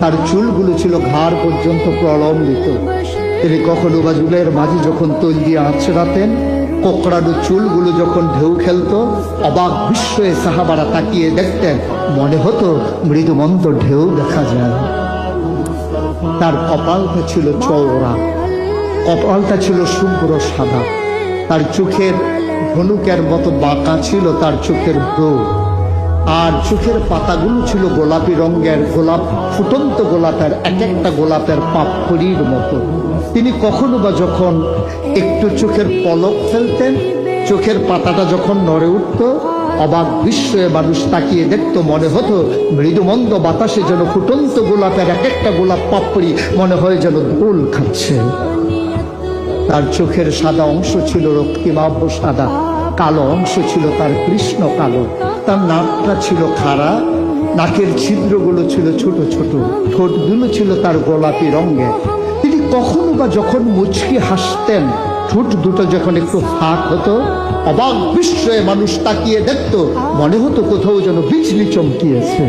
তার চুলগুলো ছিল ঘাড় পর্যন্ত প্রলম্বিত। তিনি কখনো বা চুলের মাঝে যখন তৈল দিয়ে আঁচড়াতেন, কোকড়ানো চুলগুলো যখন ঢেউ খেলতো, অবাক বিস্ময়ে সাহাবারা তাকিয়ে দেখতেন, মনে হতো মৃদুমন্দ ঢেউ দেখা যায়। তার কপালটা ছিল চওড়া, কপালটা ছিল শুভ্র সাদা, তার চোখের ধনুকের মতো বাঁকা ছিল তার চোখের ভ্রু, আর চোখের পাতাগুলো ছিল গোলাপি রঙের, গোলাপ ফুটন্ত গোলাপের, এক একটা গোলাপের পাপড়ির মতো। তিনি কখনো বা যখন একটু চোখের পলক ফেলতেন, চোখের পাতাটা যখন নড়ে উঠত, অবাক বিস্ময়ে মানুষ তাকিয়ে দেখতো, মনে হতো মৃদুমন্দ বাতাসে যেন ফুটন্ত গোলাপের এক একটা গোলাপ পাপড়ি মনে হয় যেন দোল খাচ্ছে। তার চোখের সাদা অংশ ছিল রক্তিমাভ সাদা, কালো অংশ ছিল তার কৃষ্ণ কালো। তার নাকটা ছিল খাড়া, নাকের ছিদ্রগুলো ছিল ছোট ছোট, ঠোঁটগুলো ছিল তার গোলাপি রঙের। তিনি কখনো বা যখন মুচকি হাসতেন, ঠোঁট দুটো যখন একটু ফাঁক হতো, অবাক বিস্ময়ে মানুষ তাকিয়ে দেখতো, মনে হতো কোথাও যেন বিজলি চমকিয়েছে।